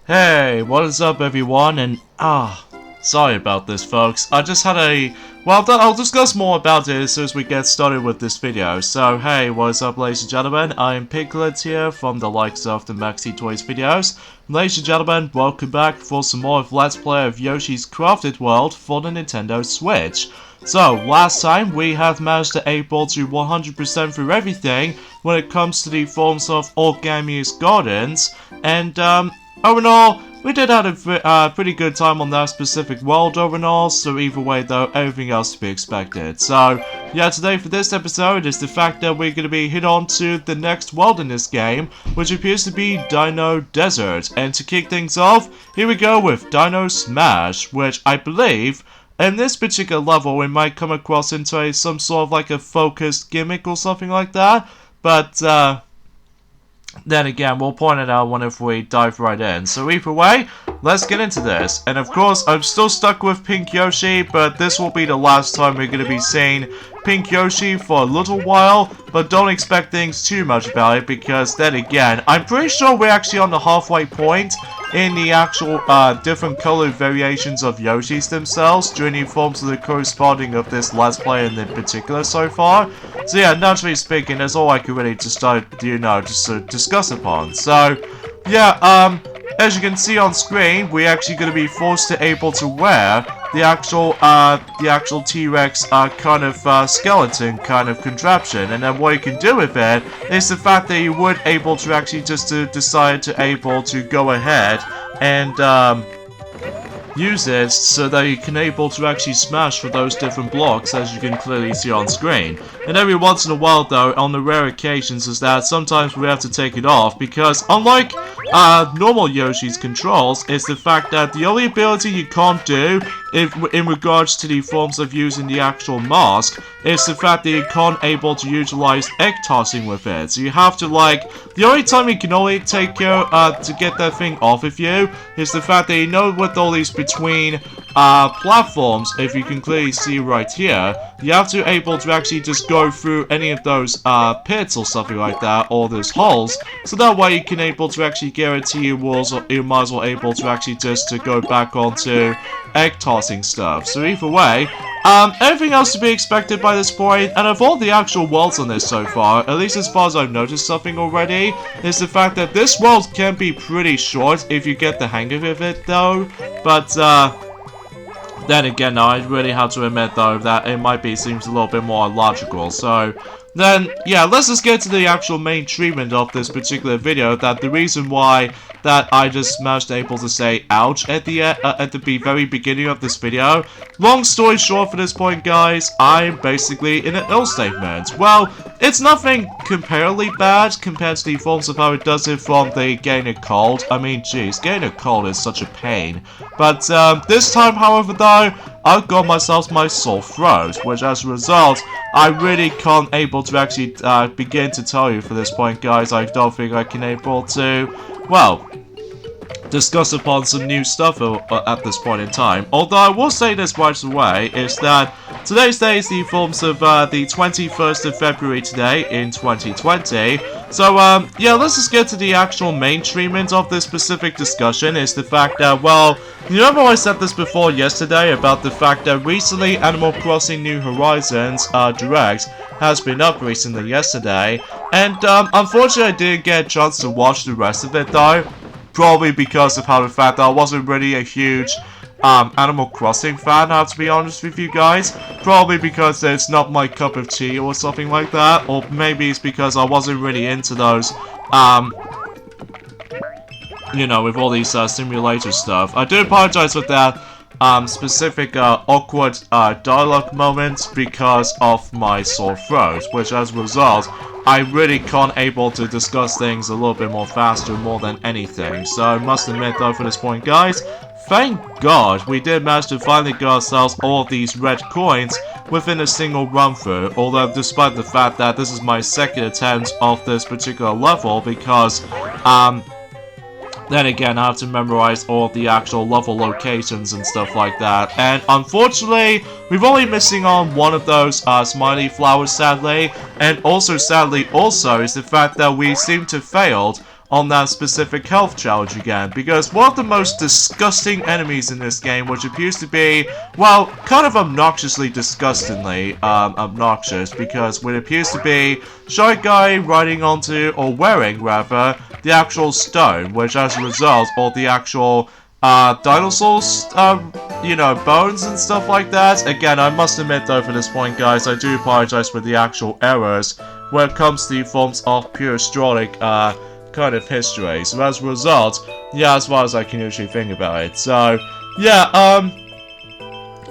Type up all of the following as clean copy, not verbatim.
Hey, what is up everyone, and sorry about this folks, I just had I'll discuss more about it as soon as we get started with this video. So hey, what is up ladies and gentlemen, I'm Piglet here from the likes of the Maxi Toys videos. Ladies and gentlemen, welcome back for some more of Let's Play of Yoshi's Crafted World for the Nintendo Switch. So, last time we have managed to able to 100% through everything when it comes to the forms of Origami's Gardens, and overall, we did have a pretty good time on that specific world overall, so either way though, everything else to be expected. So, yeah, today for this episode is the fact that we're going to be hit on to the next world in this game, which appears to be Dino Desert. And to kick things off, here we go with Dino Smash, which I believe, in this particular level, we might come across into some sort of like a focused gimmick or something like that, but, then again, we'll point it out whenever we dive right in. So either way, let's get into this. And of course, I'm still stuck with Pink Yoshi, but this will be the last time we're going to be seeing Pink Yoshi for a little while. But don't expect things too much about it, because then again, I'm pretty sure we're actually on the halfway point in the actual different color variations of Yoshis themselves during the forms of the corresponding of this Let's Play in particular so far. So yeah, naturally speaking, that's all I can really just start, just to discuss upon. So yeah, as you can see on screen, we're actually going to be forced to able to wear the actual T-Rex kind of skeleton kind of contraption, and then what you can do with it is the fact that you would able to actually just decide to able to go ahead and use it so that you can able to actually smash for those different blocks, as you can clearly see on screen. And every once in a while though, on the rare occasions, is that sometimes we have to take it off, because unlike normal Yoshi's controls, it's the fact that the only ability you can't do in regards to the forms of using the actual mask is the fact that you can't able to utilize egg tossing with it. So you have to the only time you can only take care to get that thing off of you is the fact that with all these between platforms, if you can clearly see right here, you have to able to actually just go through any of those pits or something like that, or those holes, so that way you can able to actually guarantee you might as well able to actually just to go back onto egg tossing stuff. So either way, everything else to be expected by this point, and of all the actual worlds on this so far, at least as far as I've noticed something already, is the fact that this world can be pretty short if you get the hang of it though, but then again, now I really have to admit though that it seems a little bit more logical. So then, yeah, let's just get to the actual main treatment of this particular video. That the reason why that I just managed able to say ouch at the very beginning of this video. Long story short, for this point, guys, I'm basically in an ill statement. Well, it's nothing comparatively bad compared to the forms of how it does it from the getting a cold. I mean, jeez, getting a cold is such a pain. But this time, however, though, I've got myself my sore throat, which as a result, I really can't able to actually begin to tell you for this point, guys. I don't think I can able to, well, discuss upon some new stuff at this point in time. Although I will say this right away, is that today's day is the forms of the 21st of February today in 2020. So yeah, let's just get to the actual main treatment of this specific discussion. Is the fact that, well, you remember I said this before yesterday about the fact that recently Animal Crossing New Horizons Direct has been up recently yesterday, and unfortunately I didn't get a chance to watch the rest of it though. Probably because of how the fact that I wasn't really a huge Animal Crossing fan, I have to be honest with you guys. Probably because it's not my cup of tea or something like that. Or maybe it's because I wasn't really into those, with all these simulator stuff. I do apologize with that specific awkward dialogue moments because of my sore throat, which as a result, I really can't able to discuss things a little bit more faster more than anything. So I must admit though, for this point, guys, thank God we did manage to finally get ourselves all of these red coins within a single run through. Although despite the fact that this is my second attempt of this particular level, because then again, I have to memorize all the actual level locations and stuff like that. And unfortunately, we're only missing on one of those smiley flowers, sadly. And also, sadly, is the fact that we seem to failed on that specific health challenge again, because one of the most disgusting enemies in this game, which appears to be, well, kind of obnoxiously disgustingly obnoxious, because it appears to be Shy Guy riding onto, or wearing rather, the actual stone, which as a result, or the actual dinosaurs, you know, bones and stuff like that. Again, I must admit though, for this point, guys, I do apologize for the actual errors when it comes to the forms of pure astronic, kind of history. So as a result, yeah, as far as I can usually think about it. So, yeah,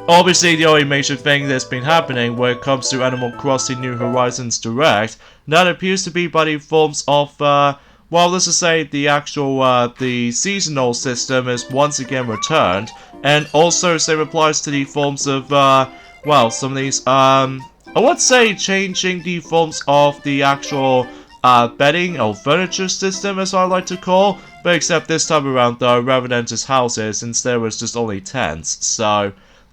obviously the only major thing that's been happening when it comes to Animal Crossing New Horizons Direct, that appears to be by the forms of, well, let's just say the actual, the seasonal system is once again returned, and also same applies to the forms of, well, some of these, I would say changing the forms of the actual, bedding or furniture system, as I like to call, but except this time around though, rather than just houses, instead it was just only tents, so...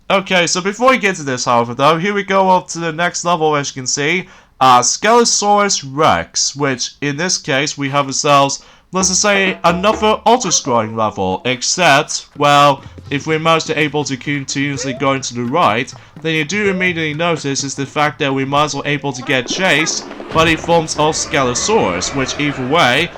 Okay, so before we get to this, however, though, here we go up to the next level, as you can see, Skelosaurus Rex, which, in this case, we have ourselves, let's just say, another auto-scrolling level, except, well, if we're mostly able to continuously go into the right, then you do immediately notice is the fact that we might as well able to get chased by the forms of Skelosaurus, which either way,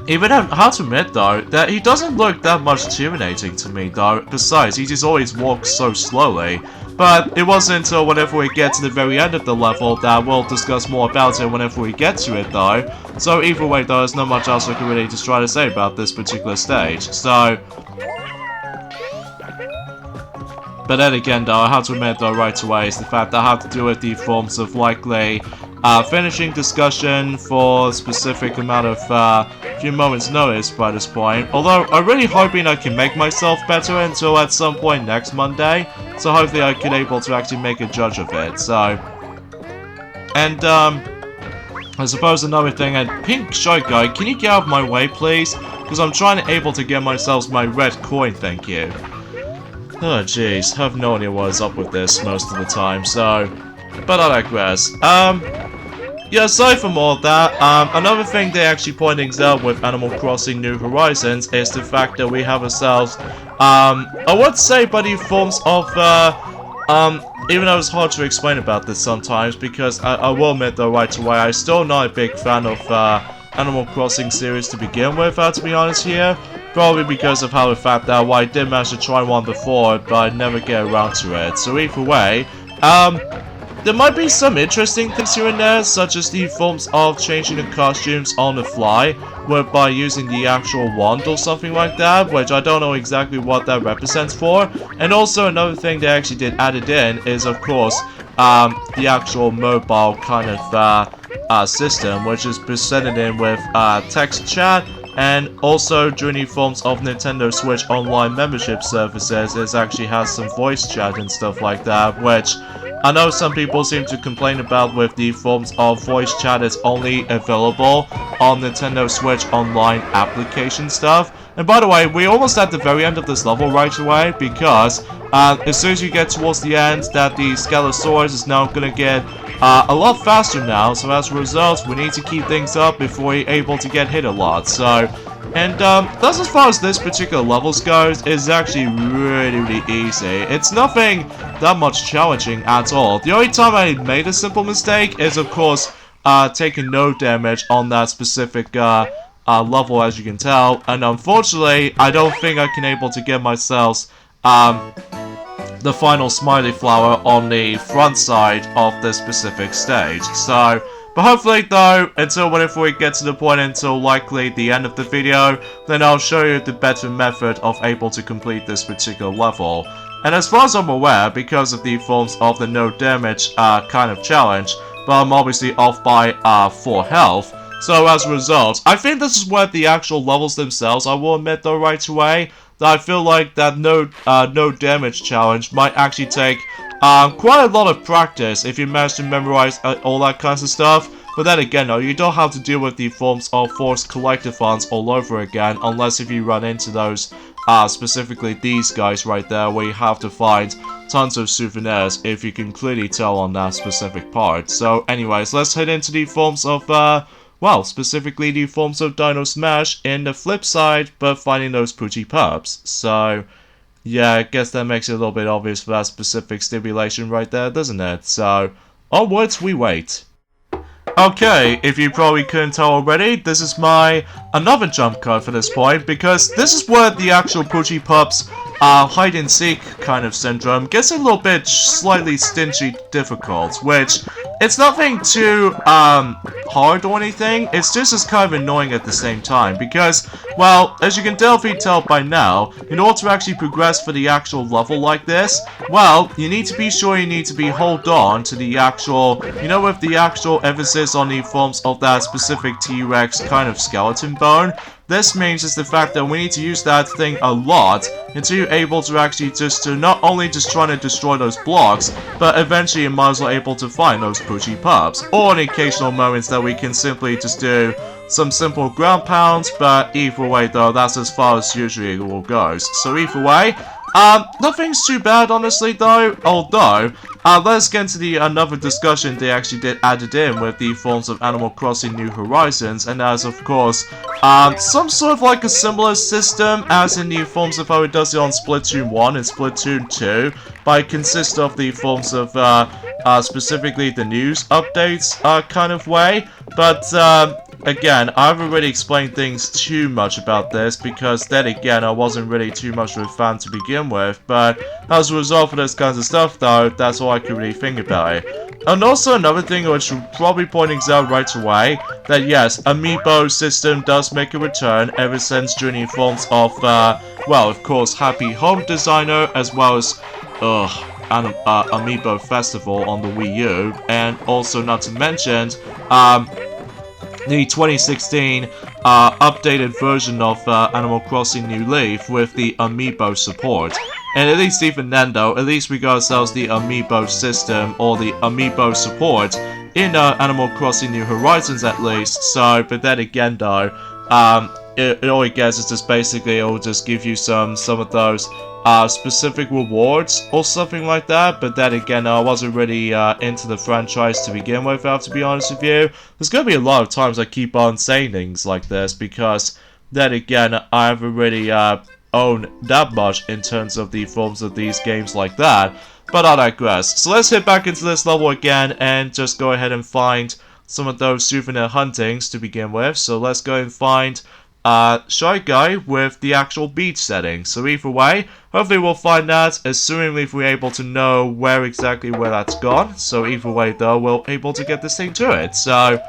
even I have to admit though, that he doesn't look that much intimidating to me though, besides he just always walks so slowly. But it wasn't until whenever we get to the very end of the level that we'll discuss more about it whenever we get to it though. So either way though, there's not much else I can really just try to say about this particular stage, so... But then again though, I have to admit though right away is the fact that I have to do with the forms of likely finishing discussion for a specific amount of few moments notice by this point. Although I'm really hoping I can make myself better until at some point next Monday. So hopefully I can able to actually make a judge of it. So, and I suppose another thing, and Pink Shy Guy, can you get out of my way please? Because I'm trying to able to get myself my red coin, thank you. Oh jeez, I have no idea what is up with this most of the time, so... But I digress. Yeah, aside from all that, another thing they actually point things out with Animal Crossing New Horizons is the fact that we have ourselves, I would say by the forms of, even though it's hard to explain about this sometimes, because I will admit though right away, I'm still not a big fan of, Animal Crossing series to begin with, to be honest here. Probably because of how the fact that I did manage to try one before, but I never get around to it. So either way, there might be some interesting things here and there, such as the forms of changing the costumes on the fly, whereby using the actual wand or something like that, which I don't know exactly what that represents for. And also another thing they actually did added in is, of course, the actual mobile kind of system, which is presented in with text chat. And also, during the forms of Nintendo Switch Online membership services, it actually has some voice chat and stuff like that, which I know some people seem to complain about with the forms of voice chat is only available on Nintendo Switch Online application stuff. And by the way, we're almost at the very end of this level right away, because as soon as you get towards the end, that the Skelosaurus is now going to get a lot faster now, so as a result, we need to keep things up before we're able to get hit a lot, so... And, that's as far as this particular levels goes, is actually really easy. It's nothing that much challenging at all. The only time I made a simple mistake is, of course, taking no damage on that specific, level, as you can tell. And unfortunately, I don't think I can able to get myself, the final smiley flower on the front side of this specific stage. So, but hopefully though, until whenever we get to the point until likely the end of the video, then I'll show you the better method of able to complete this particular level. And as far as I'm aware, because of the forms of the no damage kind of challenge, but I'm obviously off by 4 health. So as a result, I think this is where the actual levels themselves, I will admit though right away, that I feel like that no damage challenge might actually take quite a lot of practice if you manage to memorize all that kinds of stuff. But then again, though, you don't have to deal with the forms of forced collectathons all over again, unless if you run into those, specifically these guys right there, where you have to find tons of souvenirs, if you can clearly tell on that specific part. So anyways, let's head into the forms of, well, specifically the forms of Dino Smash in the flip side, but finding those Poochie Pups. So, yeah, I guess that makes it a little bit obvious for that specific stipulation right there, doesn't it? So, onwards we wait. Okay, if you probably couldn't tell already, this is my another jump cut for this point, because this is where the actual Poochie Pups hide and seek kind of syndrome gets a little bit slightly stingy difficult, which it's nothing too hard or anything, it's just as kind of annoying at the same time, because, well, as you can definitely tell by now, in order to actually progress for the actual level like this, well, you need to be sure you need to be hold on to the actual, you know, with the actual emphasis on the forms of that specific T-Rex kind of skeleton bone. This means is the fact that we need to use that thing a lot until you're able to actually just to not only just trying to destroy those blocks, but eventually you might as well able to find those Poochie Pups. Or in occasional moments that we can simply just do some simple ground pounds, but either way though, that's as far as usually it all goes. So either way, nothing's too bad honestly though, although, let's get into the another discussion they actually did added in with the forms of Animal Crossing New Horizons, and as of course, some sort of like a similar system as in the forms of how it does it on Splatoon 1 and Splatoon 2, but it consists of the forms of, specifically the news updates, kind of way, but, again, I haven't really explained things too much about this, because then again, I wasn't really too much of a fan to begin with, but as a result of this kinds of stuff though, that's all I could really think about it. And also another thing which should probably point out right away, that yes, Amiibo system does make a return ever since during the forms of, well, of course, Happy Home Designer, as well as, Amiibo Festival on the Wii U, and also not to mention, the 2016 updated version of Animal Crossing New Leaf with the Amiibo support. And at least even then though, at least we got ourselves the Amiibo system or the Amiibo support in Animal Crossing New Horizons at least. So, but then again though, all it gets is just basically it will just give you some of those specific rewards or something like that, but then again, I wasn't really into the franchise to begin with, I have to be honest with you. There's going to be a lot of times I keep on saying things like this, because then again, I haven't really owned that much in terms of the forms of these games like that, but I digress. So let's hit back into this level again and just go ahead and find some of those souvenir huntings to begin with. So let's go and find Shy Guy with the actual beach setting. So either way, hopefully we'll find that, assuming if we're able to know where exactly where that's gone. So either way though, we're able to get this thing to it. So,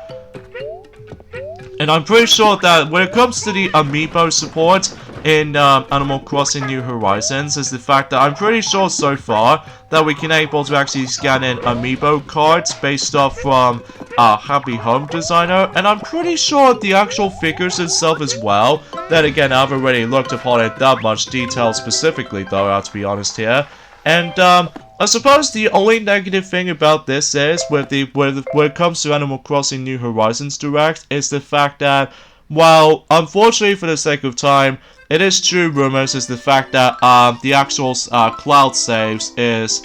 and I'm pretty sure that when it comes to the Amiibo support in Animal Crossing New Horizons, is the fact that I'm pretty sure so far that we can able to actually scan in Amiibo cards based off from Happy Home Designer, and I'm pretty sure the actual figures itself as well. Then again, I haven't really looked upon it that much detail specifically though, I have to be honest here. And I suppose the only negative thing about this is, when it comes to Animal Crossing New Horizons Direct, is the fact that, while unfortunately for the sake of time, it is true rumors, is the fact that the actual cloud saves is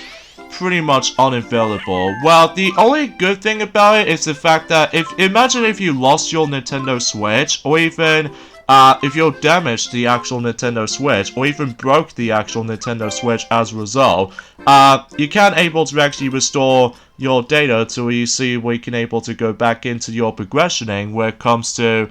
pretty much unavailable. Well, the only good thing about it is the fact that imagine if you lost your Nintendo Switch, or even if you damaged the actual Nintendo Switch, or even broke the actual Nintendo Switch as a result, you can't able to actually restore your data to where you see where you can able to go back into your progressioning where it comes to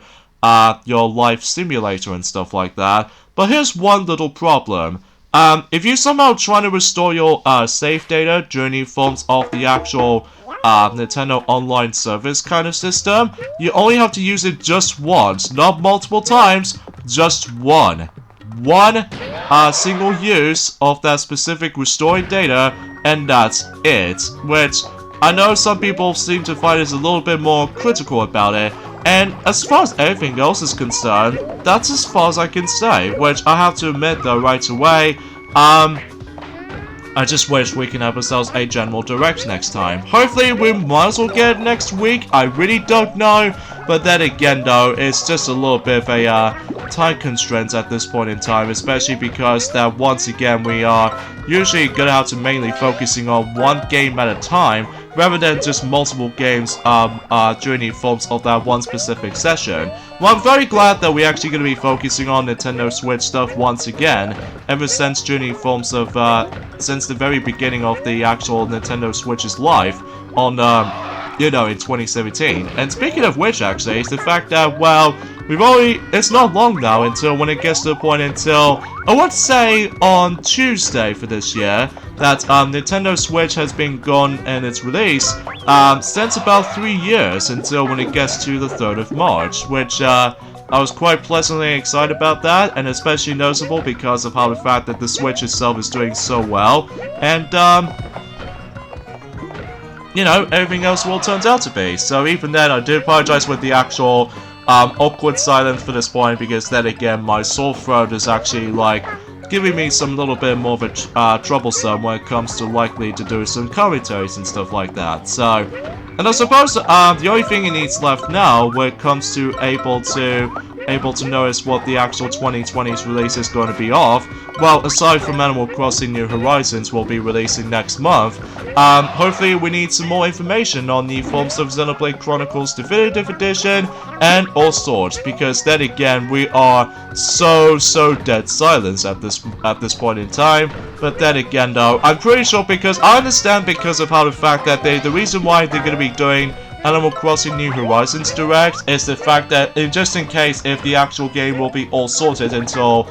your life simulator and stuff like that. But here's one little problem. If you somehow try to restore your save data during the forms of the actual Nintendo Online Service kind of system, you only have to use it just once, not multiple times, just one. One single use of that specific restored data, and that's it. Which, I know some people seem to find is a little bit more critical about it, and as far as everything else is concerned, that's as far as I can say, which I have to admit though right away, I just wish we can have ourselves a general direct next time. Hopefully we might as well get it next week. I really don't know. But then again though, it's just a little bit of a time constraint at this point in time. Especially because that once again we are usually gonna have to mainly focusing on one game at a time, rather than just multiple games during the forms of that one specific session. Well, I'm very glad that we're actually going to be focusing on Nintendo Switch stuff once again, ever since during the forms of, since the very beginning of the actual Nintendo Switch's life on, you know, in 2017. And speaking of which, actually, it's the fact that, well, it's not long now until when it gets to the point until, I want to say on Tuesday for this year, that Nintendo Switch has been gone and its release since about 3 years until when it gets to the 3rd of March, which I was quite pleasantly excited about that, and especially noticeable because of how the fact that the Switch itself is doing so well, and you know, everything else will turns out to be. So even then, I do apologize with the actual awkward silence for this point, because then again, my sore throat is actually like giving me some little bit more of a troublesome when it comes to likely to do some commentaries and stuff like that. So, and I suppose the only thing it needs left now when it comes to able to notice what the actual 2020's release is going to be of, well, aside from Animal Crossing New Horizons will be releasing next month, hopefully we need some more information on the forms of Xenoblade Chronicles Definitive Edition and all sorts, because then again we are so dead silence at this point in time. But then again though, I'm pretty sure, because I understand because of how the fact that the reason why they're going to be doing Animal Crossing New Horizons Direct is the fact that, just in case if the actual game will be all sorted until,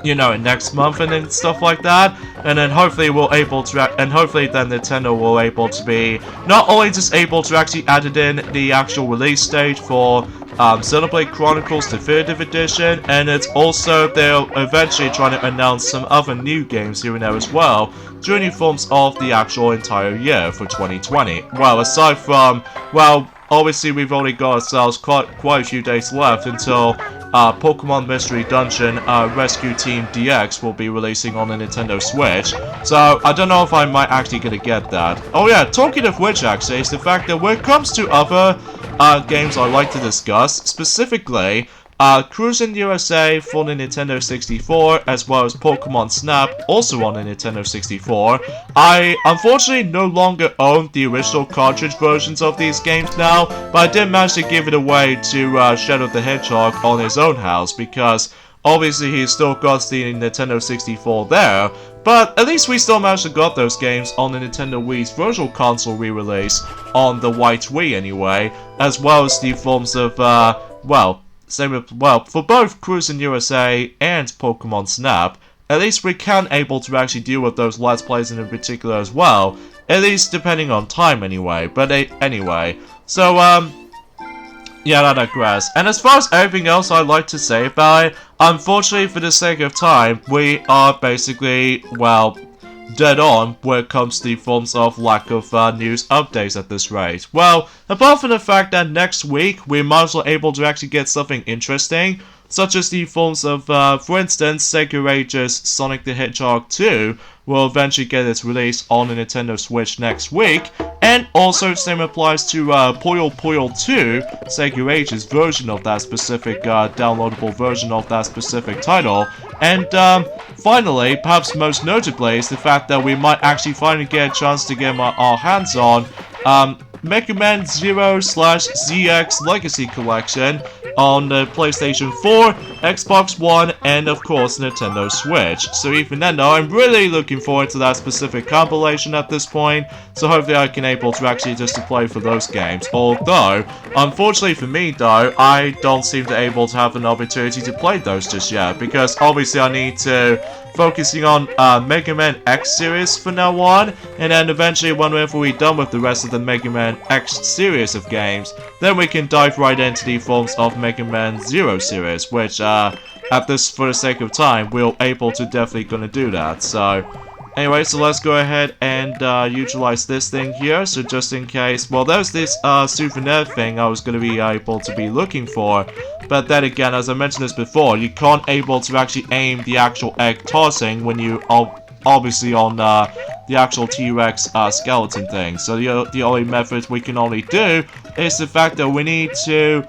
you know, next month and then stuff like that, and then hopefully we'll able to, and hopefully then Nintendo will able to be not only just able to actually add it in the actual release date for Xenoblade Chronicles Definitive Edition, and it's also they'll eventually try to announce some other new games here and there as well during the forms of the actual entire year for 2020. Well, aside from, well, obviously we've only got ourselves quite a few days left until Pokemon Mystery Dungeon Rescue Team DX will be releasing on the Nintendo Switch, so I don't know if I might actually gonna get that. Oh yeah, talking of which actually, is the fact that when it comes to other games I like to discuss, specifically Cruisin' USA for the Nintendo 64, as well as Pokemon Snap, also on the Nintendo 64. I unfortunately no longer own the original cartridge versions of these games now, but I did manage to give it away to Shadow the Hedgehog on his own house, because obviously he's still got the Nintendo 64 there, but at least we still managed to got those games on the Nintendo Wii's Virtual Console re-release on the White Wii anyway, as well as the forms of, well, for both Cruisin' USA and Pokemon Snap, at least we can able to actually deal with those Let's Plays in particular as well, at least depending on time anyway, but anyway, so, yeah, I digress. And as far as everything else I'd like to say about it, unfortunately for the sake of time, we are basically, well, dead on when it comes to the forms of lack of news updates at this rate. Well, apart from the fact that next week we might as well able to actually get something interesting, such as the forms of, for instance, Sega Rage's Sonic the Hedgehog 2 will eventually get its release on the Nintendo Switch next week, and also same applies to Puyo Puyo 2, Sega Rage's version of that specific downloadable version of that specific title. And finally, perhaps most notably, is the fact that we might actually finally get a chance to get our hands on Mega Man 0/ZX Legacy Collection on the PlayStation 4, Xbox One, and of course Nintendo Switch. So even then though, I'm really looking forward to that specific compilation at this point, so hopefully I can able to actually just to play for those games. Although, unfortunately for me though, I don't seem to able to have an opportunity to play those just yet, because obviously I need to focusing on Mega Man X series from now on, and then eventually whenever we're done with the rest of the Mega Man X series of games, then we can dive right into the forms of Mega Man Zero series, which at this, for the sake of time, we're able to definitely gonna do that. So anyway, so let's go ahead and utilize this thing here, so just in case, well, there's this souvenir thing I was going to be able to be looking for, but then again, as I mentioned this before, you can't able to actually aim the actual egg tossing when you obviously on the actual T-Rex skeleton thing. So the only method we can only do is the fact that we need to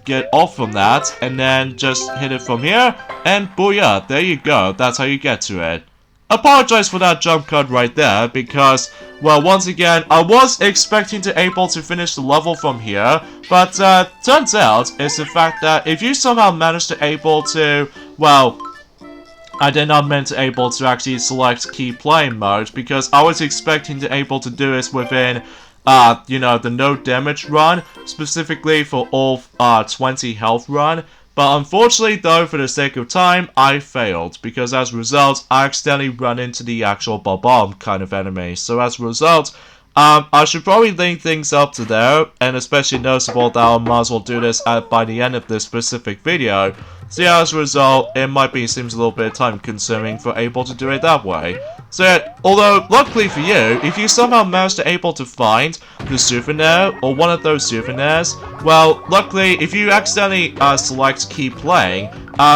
get off from that and then just hit it from here, and booyah, there you go. That's how you get to it. Apologize for that jump cut right there because, well, once again, I was expecting to able to finish the level from here, but turns out it's the fact that if you somehow manage to able to, well, I did not meant to able to actually select key playing mode because I was expecting to able to do this within you know, the no damage run, specifically for all 20 health run. But unfortunately, though, for the sake of time, I failed, because as a result, I accidentally run into the actual bomb kind of enemy. So as a result, I should probably link things up to there, and especially noticeable that I might as well do this by the end of this specific video. So yeah, as a result, it might be seems a little bit time consuming for able to do it that way. So yeah, although luckily for you, if you somehow manage to able to find the souvenir or one of those souvenirs, well, luckily if you accidentally select keep playing,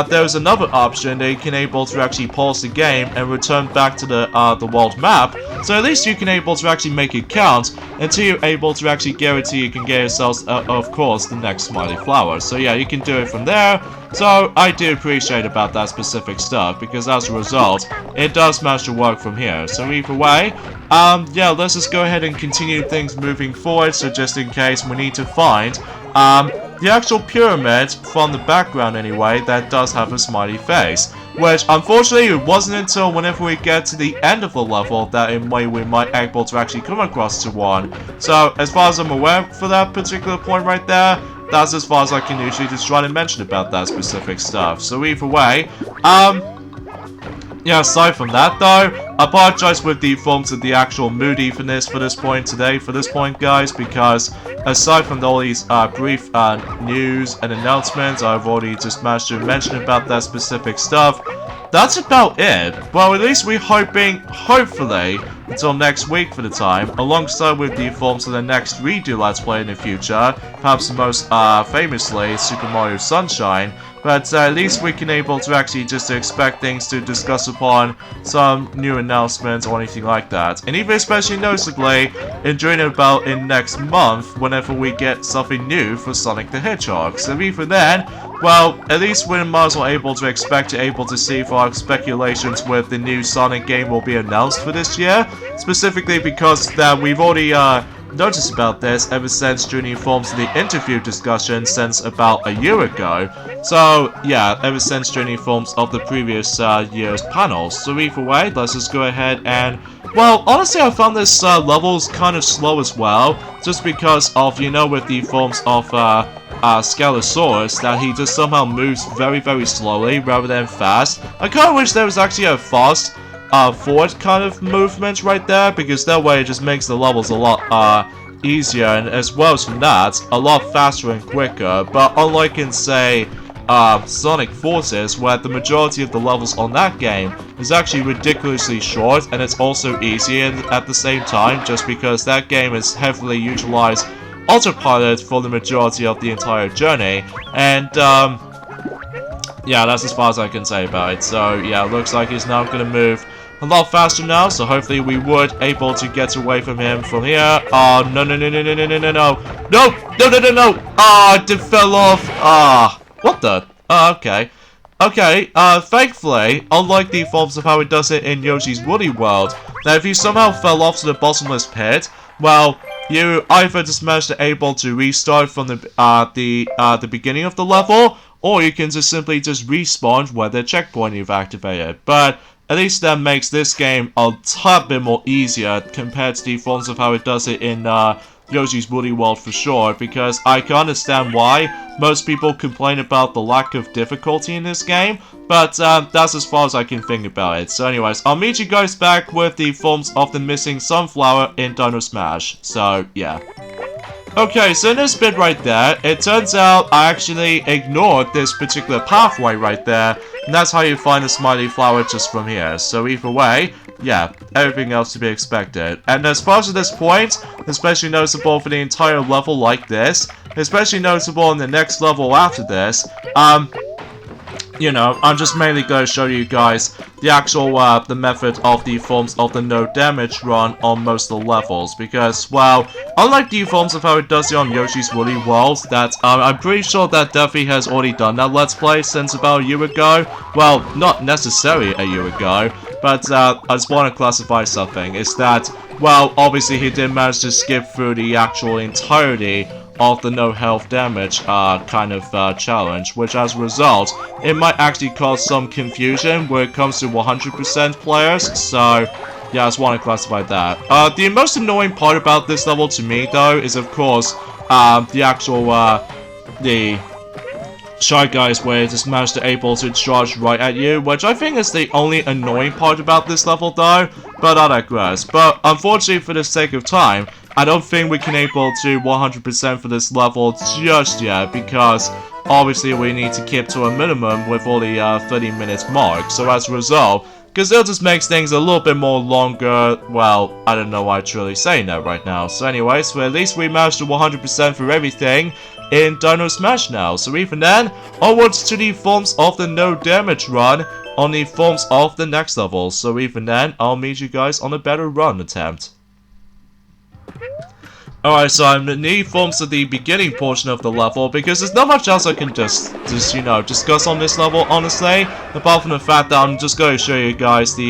there's another option that you can able to actually pause the game and return back to the world map. So at least you can able to actually make it count until you're able to actually guarantee you can get yourselves, of course, the next smiley flower. So yeah, you can do it from there. So I do appreciate about that specific stuff because as a result, it does manage to work from here. So either way, yeah, let's just go ahead and continue things moving forward. So just in case we need to find the actual pyramid from the background anyway that does have a smiley face, which unfortunately it wasn't until whenever we get to the end of the level that we might able to actually come across to one. So as far as I'm aware for that particular point right there, that's as far as I can usually just try to mention about that specific stuff. So either way, yeah, aside from that though, I apologize with the forms of the actual moody for this point guys, because aside from all these brief news and announcements I've already just managed to mention about that specific stuff, that's about it. Well, at least we're hoping, hopefully, until next week for the time, alongside with the forms of the next redo Let's Play in the future, perhaps most famously Super Mario Sunshine. But at least we can able to actually just expect things to discuss upon some new announcements or anything like that. And even especially noticeably, in next month, whenever we get something new for Sonic the Hedgehog. So even then, well, at least we might as well able to expect to see if our speculations with the new Sonic game will be announced for this year. Specifically because that we've already noticed about this ever since during the forms of the interview discussion since about a year ago. So yeah, ever since during the forms of the previous year's panels. So either way, let's just go ahead and, well, honestly I found this levels kind of slow as well, just because of, you know, with the forms of Scalosaurus, that he just somehow moves very, very slowly rather than fast. I kind of wish there was actually a fast forward kind of movement right there, because that way it just makes the levels a lot easier, and as well as from that, a lot faster and quicker. But unlike in, say, Sonic Forces, where the majority of the levels on that game is actually ridiculously short, and it's also easy at the same time, just because that game is heavily utilized autopilot for the majority of the entire journey. And yeah, that's as far as I can say about it. So yeah, it looks like he's now gonna move a lot faster now, so hopefully we would able to get away from him from here. Oh, no, no, no, no, no, no, no, no, no, no, no, no, no, no, ah, it fell off. Ah, what the? Okay. Okay, thankfully, unlike the forms of how it does it in Yoshi's Woolly World, now if you somehow fell off to the bottomless pit, well, you either just manage to able to restart from the beginning of the level, or you can just simply just respawn where the checkpoint you've activated. But at least that makes this game a tad bit more easier compared to the forms of how it does it in Yoshi's Woolly World for sure, because I can understand why most people complain about the lack of difficulty in this game, but that's as far as I can think about it. So anyways, I'll meet you guys back with the forms of the missing sunflower in Dino Smash. So yeah. Okay, so in this bit right there, it turns out I actually ignored this particular pathway right there, and that's how you find the smiley flower just from here. So either way, yeah, everything else to be expected. And as far as this point, especially noticeable for the entire level like this, especially noticeable in the next level after this, you know, I'm just mainly going to show you guys the actual, the method of the forms of the no damage run on most of the levels, because, well, unlike the forms of how it does it on Yoshi's Woolly World, that, I'm pretty sure that Duffy has already done that Let's Play since about a year ago. Well, not necessarily a year ago, but, I just want to classify something, is that, well, obviously he did manage to skip through the actual entirety of the no health damage kind of challenge, which as a result, it might actually cause some confusion when it comes to 100% players, so yeah, I just want to classify that. The most annoying part about this level to me, though, is of course, the actual, the Shy Guys where it just managed to able to charge right at you, which I think is the only annoying part about this level, though, but I digress. But unfortunately, for the sake of time, I don't think we can able to 100% for this level just yet, because obviously we need to keep to a minimum with all the 30 minutes mark. So as a result, because it just makes things a little bit more longer, well, I don't know why I'm truly saying that right now. So anyways, so at least we managed to 100% for everything in Dino Smash now. So even then, onwards to the forms of the no damage run on the forms of the next level. So even then, I'll meet you guys on a better run attempt. Alright, so I'm in the forms of the beginning portion of the level, because there's not much else I can just you know, discuss on this level, honestly, apart from the fact that I'm just going to show you guys the,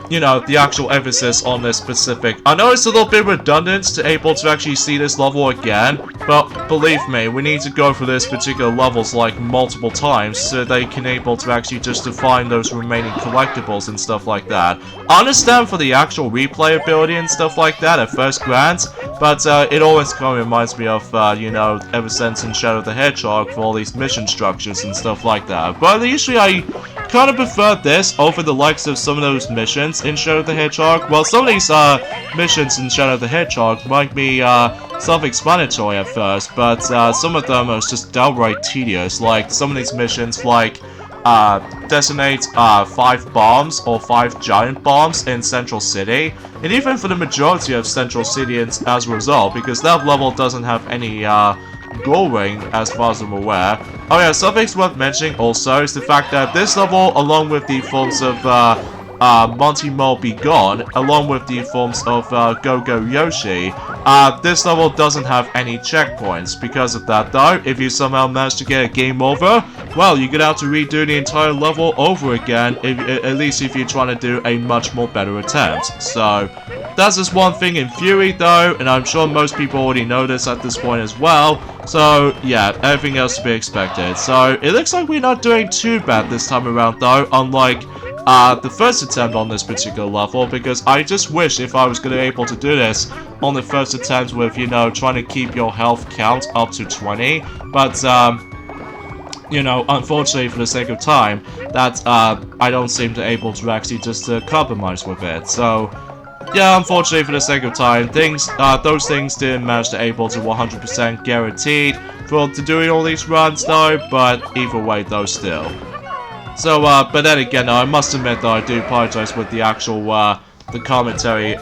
you know, the actual emphasis on this specific. I know it's a little bit redundant to able to actually see this level again, but believe me, we need to go through this particular levels like multiple times so they can able to actually just define those remaining collectibles and stuff like that. I understand for the actual replayability and stuff like that at first glance, but it always kind of reminds me of, you know, ever since in Shadow the Hedgehog for all these mission structures and stuff like that. But usually I kind of prefer this over the likes of some of those missions in Shadow the Hedgehog. Well, some of these missions in Shadow the Hedgehog might be self-explanatory at first, but some of them are just downright tedious. Like some of these missions, like detonate 5 bombs or 5 giant bombs in Central City, and even for the majority of Central City as a result, because that level doesn't have any goal ring as far as I'm aware. Oh yeah, something's worth mentioning also is the fact that this level, along with the forms of Monty Mole Be Gone, along with the forms of Go-Go Yoshi, this level doesn't have any checkpoints. Because of that though, if you somehow manage to get a game over, well, you're gonna have to redo the entire level over again, at least if you're trying to do a much more better attempt. So, that's just one thing in theory though, and I'm sure most people already know this at this point as well. So, yeah, everything else to be expected. So, it looks like we're not doing too bad this time around though, unlike the first attempt on this particular level, because I just wish if I was going to be able to do this on the first attempt with, you know, trying to keep your health count up to 20, but, you know, unfortunately for the sake of time, that, I don't seem to able to actually just compromise with it, so, yeah, unfortunately for the sake of time, those things didn't manage to able to 100% guaranteed to doing all these runs though, but either way though still. So, but then again, I must admit that I do apologize with the actual, the commentary,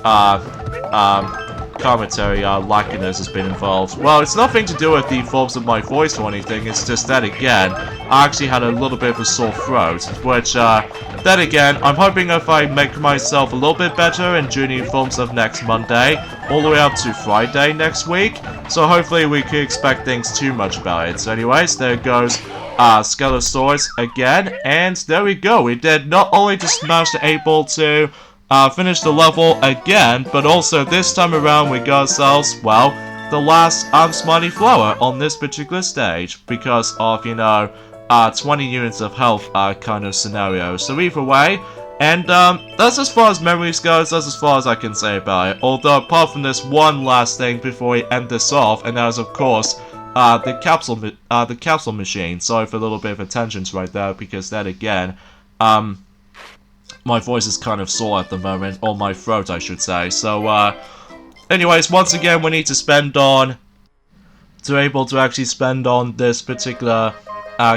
lackiness has been involved. Well, it's nothing to do with the forms of my voice or anything, it's just that again, I actually had a little bit of a sore throat, which, then again, I'm hoping if I make myself a little bit better in during the forms of next Monday, all the way up to Friday next week, so hopefully we can expect things too much about it. So anyways, there goes Skelesaurus again, and there we go. We did not only just manage to able to finish the level again, but also this time around we got ourselves, well, the last Smiley Flower on this particular stage, because of, you know, 20 units of health kind of scenario. So either way, and that's as far as memories goes, that's as far as I can say about it. Although apart from this one last thing before we end this off, and that is of course the capsule machine. Sorry for a little bit of attention right there, because that again, my voice is kind of sore at the moment, or my throat I should say. So anyways, once again we need to spend on, actually spend on this particular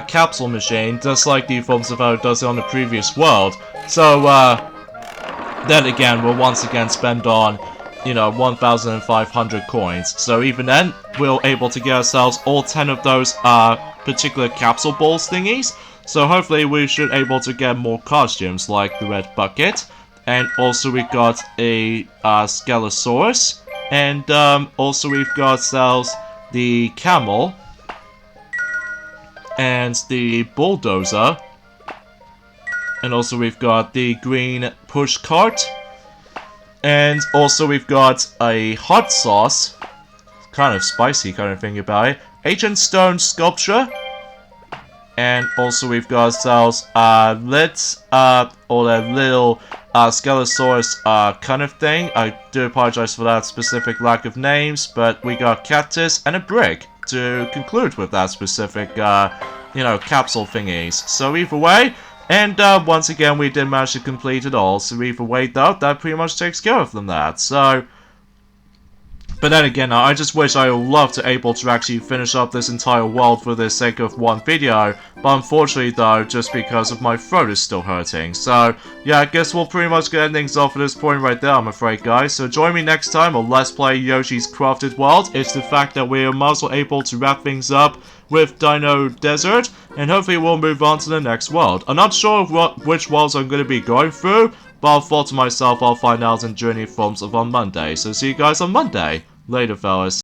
capsule machine, just like the forms of how it does it on the previous world. So then again, we'll once again spend on, you know, 1,500 coins. So even then, we're able to get ourselves all 10 of those particular capsule balls thingies. So hopefully we should able to get more costumes like the red bucket. And also we've got a Skelesaurus. And also we've got ourselves the camel. And the bulldozer. And also we've got the green push cart. And also we've got a hot sauce. Kind of spicy kind of thing about it. Ancient stone sculpture. And also we've got ourselves or a little Skelesaurus kind of thing. I do apologize for that specific lack of names, but we got cactus and a brick to conclude with that specific capsule thingies. So either way, and once again we did manage to complete it all. So either way though, that pretty much takes care of them that. So. But then again, I just wish I would love to able to actually finish up this entire world for the sake of one video. But unfortunately though, just because of my throat is still hurting. So, yeah, I guess we'll pretty much get things off at this point right there, I'm afraid, guys. So join me next time on Let's Play Yoshi's Crafted World. It's the fact that we are also able to wrap things up with Dino Desert. And hopefully we'll move on to the next world. I'm not sure which worlds I'm going to be going through. But I thought to myself, I'll find out in Journey Forms of on Monday. So see you guys on Monday. Later, fellas.